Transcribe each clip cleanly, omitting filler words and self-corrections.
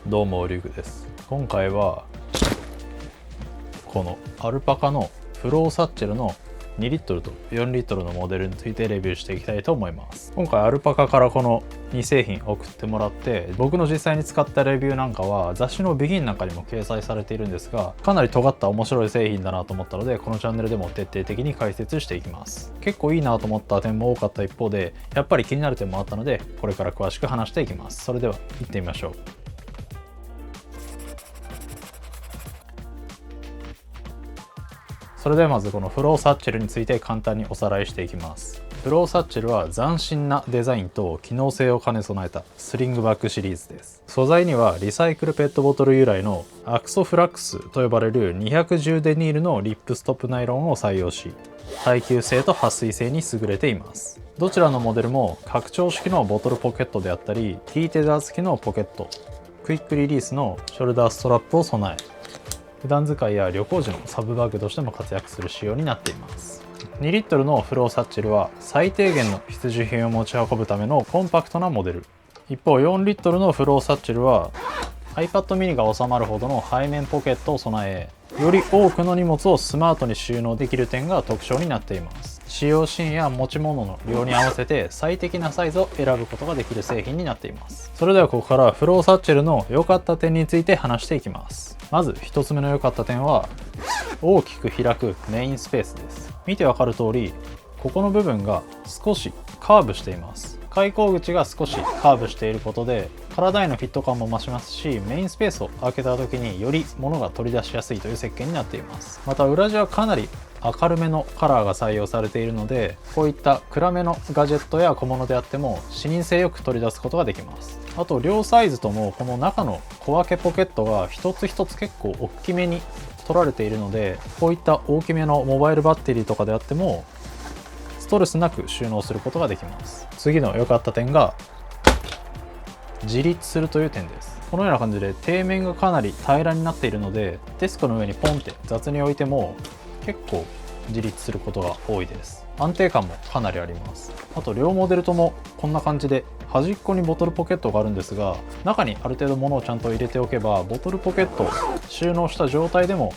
どうもリュウグです。今回はこのアルパカのフローサッチェルの2リットルと4リットルのモデルについてレビューしていきたいと思います。今回アルパカからこの2製品送ってもらって、僕の実際に使ったレビューなんかは雑誌のビギンなんかにも掲載されているんですが、かなり尖った面白い製品だなと思ったので、このチャンネルでも徹底的に解説していきます。結構いいなと思った点も多かった一方で、やっぱり気になる点もあったので、これから詳しく話していきます。それでは行ってみましょう。それではまずこのフローサッチェルについて簡単におさらいしていきます。フローサッチェルは斬新なデザインと機能性を兼ね備えたスリングバッグシリーズです。素材にはリサイクルペットボトル由来のアクソフラックスと呼ばれる210デニールのリップストップナイロンを採用し、耐久性と撥水性に優れています。どちらのモデルも拡張式のボトルポケットであったり、Tテザー付きのポケット、クイックリリースのショルダーストラップを備え、普段使いや旅行時のサブバッグとしても活躍する仕様になっています。2リットルのフローサッチェルは最低限の必需品を持ち運ぶためのコンパクトなモデル。一方4リットルのフローサッチェルは iPad mini が収まるほどの背面ポケットを備え、より多くの荷物をスマートに収納できる点が特徴になっています。使用シーンや持ち物の量に合わせて最適なサイズを選ぶことができる製品になっています。それではここからフローサッチェルの良かった点について話していきます。まず1つ目の良かった点は大きく開くメインスペースです。見てわかる通り、ここの部分が少しカーブしています。開口口が少しカーブしていることで体へのフィット感も増しますし、メインスペースを開けた時により物が取り出しやすいという設計になっています。また裏地はかなり明るめのカラーが採用されているので、こういった暗めのガジェットや小物であっても視認性よく取り出すことができます。あと両サイズともこの中の小分けポケットが一つ一つ結構大きめに取られているので、こういった大きめのモバイルバッテリーとかであってもストレスなく収納することができます。次の良かった点が自立するという点です。このような感じで底面がかなり平らになっているので、デスクの上にポンって雑に置いても結構自立することが多いです。安定感もかなりあります。あと両モデルともこんな感じで端っこにボトルポケットがあるんですが、中にある程度物をちゃんと入れておけばボトルポケットを収納した状態でも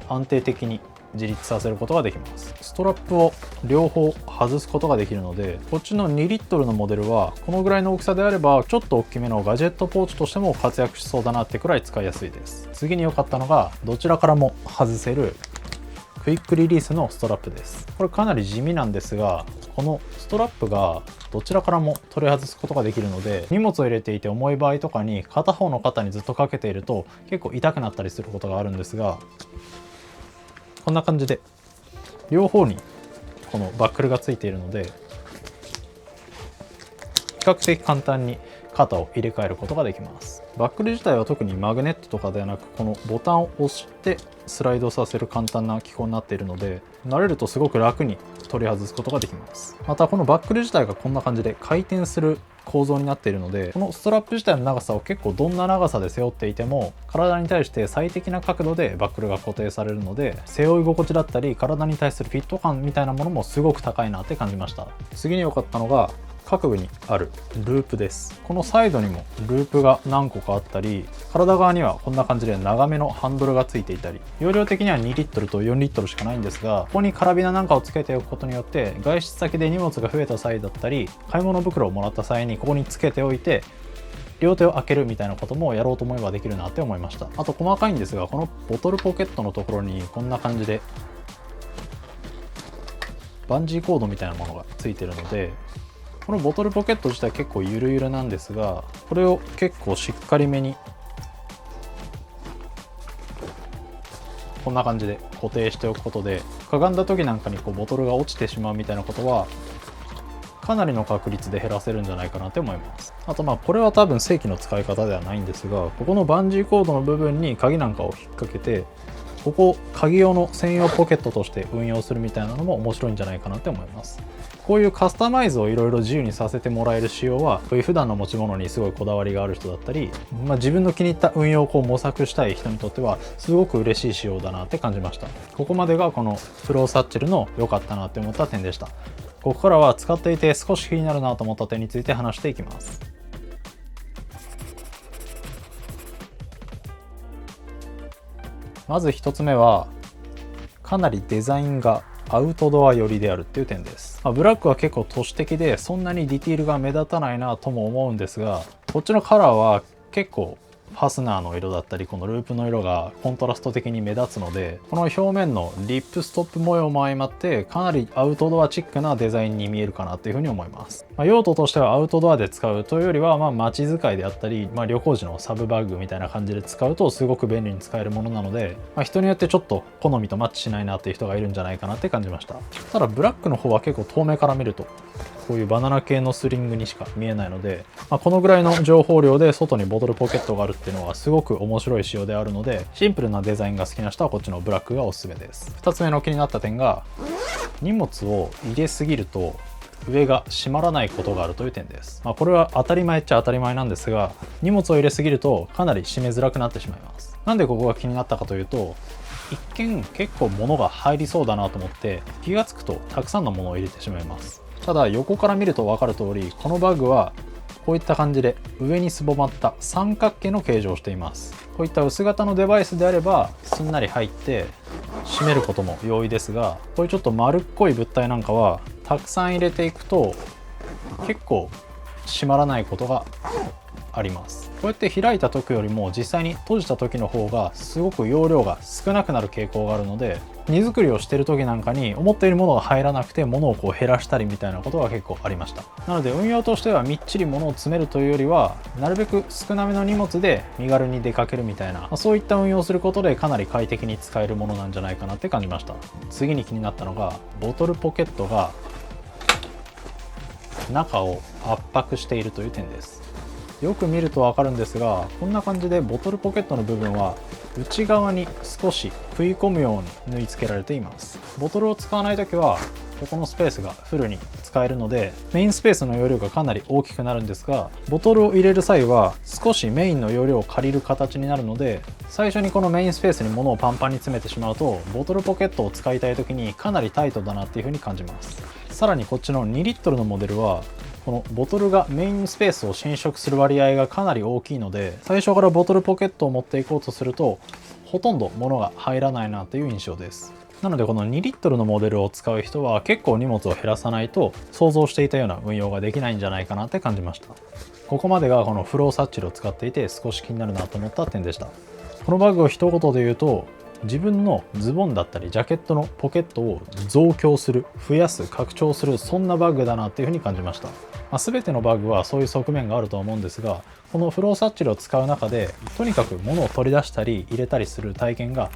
安定的に自立させることができます。ストラップを両方外すことができるので、こっちの2リットルのモデルはこのぐらいの大きさであればちょっと大きめのガジェットポーチとしても活躍しそうだなってくらい使いやすいです。次に良かったのがどちらからも外せるクイックリリースのストラップです。これかなり地味なんですが、このストラップがどちらからも取り外すことができるので、荷物を入れていて重い場合とかに片方の肩にずっとかけていると結構痛くなったりすることがあるんですが、こんな感じで両方にこのバックルがついているので、比較的簡単に肩を入れ替えることができます。バックル自体は特にマグネットとかではなく、このボタンを押してスライドさせる簡単な機構になっているので、慣れるとすごく楽に取り外すことができます。またこのバックル自体がこんな感じで回転する構造になっているので、このストラップ自体の長さを結構どんな長さで背負っていても体に対して最適な角度でバックルが固定されるので、背負い心地だったり体に対するフィット感みたいなものもすごく高いなって感じました。次に良かったのが各部にあるループです。このサイドにもループが何個かあったり、体側にはこんな感じで長めのハンドルがついていたり、容量的には2リットルと4リットルしかないんですが、ここにカラビナなんかをつけておくことによって外出先で荷物が増えた際だったり、買い物袋をもらった際にここにつけておいて両手を開けるみたいなこともやろうと思えばできるなって思いました。あと細かいんですが、このボトルポケットのところにこんな感じでバンジーコードみたいなものがついてるので、このボトルポケット自体結構ゆるゆるなんですが、これを結構しっかりめにこんな感じで固定しておくことで、かがんだ時なんかにこうボトルが落ちてしまうみたいなことはかなりの確率で減らせるんじゃないかなって思います。あとこれは多分正規の使い方ではないんですが、ここのバンジーコードの部分に鍵なんかを引っ掛けて、ここ鍵用の専用ポケットとして運用するみたいなのも面白いんじゃないかなって思います。こういうカスタマイズをいろいろ自由にさせてもらえる仕様は、こういう普段の持ち物にすごいこだわりがある人だったり、自分の気に入った運用を模索したい人にとってはすごく嬉しい仕様だなって感じました。ここまでがこのフローサッチェルの良かったなって思った点でした。ここからは使っていて少し気になるなと思った点について話していきます。まず1つ目はかなりデザインがアウトドア寄りであるっていう点です。ブラックは結構都市的でそんなにディティールが目立たないなとも思うんですが、こっちのカラーは結構ファスナーの色だったりこのループの色がコントラスト的に目立つので、この表面のリップストップ模様も相まってかなりアウトドアチックなデザインに見えるかなっていうふうに思います。用途としてはアウトドアで使うというよりは街使いであったり、旅行時のサブバッグみたいな感じで使うとすごく便利に使えるものなので、人によってちょっと好みとマッチしないなっていう人がいるんじゃないかなって感じました。ただブラックの方は結構遠目から見るとこういうバナナ系のスリングにしか見えないので、このぐらいの情報量で外にボトルポケットがあるっていうのはすごく面白い仕様であるので、シンプルなデザインが好きな人はこっちのブラックがおすすめです。2つ目の気になった点が、荷物を入れすぎると上が閉まらないことがあるという点です。これは当たり前っちゃ当たり前なんですが、荷物を入れすぎるとかなり閉めづらくなってしまいます。なんでここが気になったかというと、一見結構物が入りそうだなと思って気がつくとたくさんのものを入れてしまいます。ただ横から見ると分かる通り、このバッグはこういった感じで上にすぼまった三角形の形状をしています。こういった薄型のデバイスであればすんなり入って閉めることも容易ですが、こういうちょっと丸っこい物体なんかはたくさん入れていくと結構閉まらないことがあります。こうやって開いた時よりも実際に閉じた時の方がすごく容量が少なくなる傾向があるので、荷造りをしている時なんかに思ったより物が入らなくて物を減らしたりみたいなことが結構ありました。なので運用としてはみっちり物を詰めるというよりはなるべく少なめの荷物で身軽に出かけるみたいな、そういった運用をすることでかなり快適に使えるものなんじゃないかなって感じました。次に気になったのがボトルポケットが中を圧迫しているという点です。よく見ると分かるんですが、こんな感じでボトルポケットの部分は内側に少し食い込むように縫い付けられています。ボトルを使わない時はここのスペースがフルに使えるのでメインスペースの容量がかなり大きくなるんですが、ボトルを入れる際は少しメインの容量を借りる形になるので、最初にこのメインスペースに物をパンパンに詰めてしまうとボトルポケットを使いたい時にかなりタイトだなっていう風に感じます。さらにこっちの2リットルのモデルはこのボトルがメインスペースを侵食する割合がかなり大きいので、最初からボトルポケットを持っていこうとするとほとんど物が入らないなという印象です。なのでこの2リットルのモデルを使う人は結構荷物を減らさないと想像していたような運用ができないんじゃないかなって感じました。ここまでがこのフローサッチルを使っていて少し気になるなと思った点でした。このバッグを一言で言うと、自分のズボンだったりジャケットのポケットを増強する、増やす、拡張する、そんなバッグだなっていうふうに感じました。全てのバッグはそういう側面があると思うんですが、このフローサッチルを使う中でとにかく物を取り出したり入れたりする体験が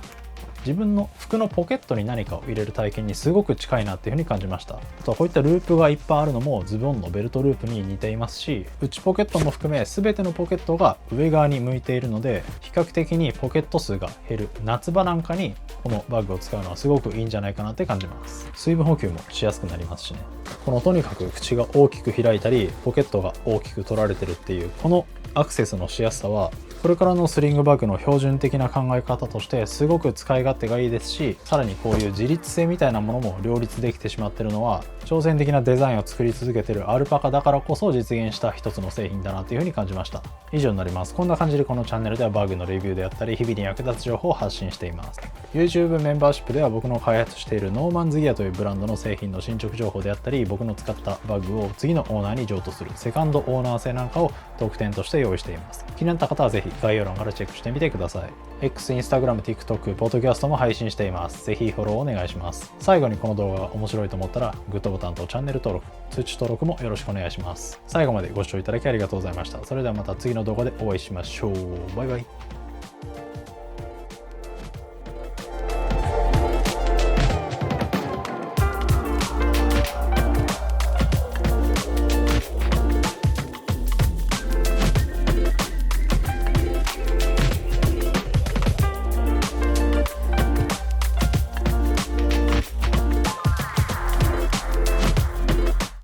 自分の服のポケットに何かを入れる体験にすごく近いなっていうふうに感じました。あとはこういったループがいっぱいあるのもズボンのベルトループに似ていますし、内ポケットも含め全てのポケットが上側に向いているので比較的にポケット数が減る夏場なんかにこのバッグを使うのはすごくいいんじゃないかなって感じます。水分補給もしやすくなりますしね。このとにかく口が大きく開いたりポケットが大きく取られてるっていうこのアクセスのしやすさはこれからのスリングバッグの標準的な考え方としてすごく使い勝手がいいですし、さらにこういう自立性みたいなものも両立できてしまっているのは挑戦的なデザインを作り続けているアルパカだからこそ実現した一つの製品だなというふうに感じました。以上になります。こんな感じでこのチャンネルではバッグのレビューであったり日々に役立つ情報を発信しています。 YouTube メンバーシップでは僕の開発しているノーマンズギアというブランドの製品の進捗情報であったり、僕の使ったバッグを次のオーナーに譲渡するセカンドオーナー制なんかを特典として用意しています。気になった方はぜひ概要欄からチェックしてみてください。 X、Instagram、TikTok、ポッドキャストも配信しています。ぜひフォローお願いします。最後にこの動画が面白いと思ったらグッドボタンとチャンネル登録、通知登録もよろしくお願いします。最後までご視聴いただきありがとうございました。それではまた次の動画でお会いしましょう。バイバイ。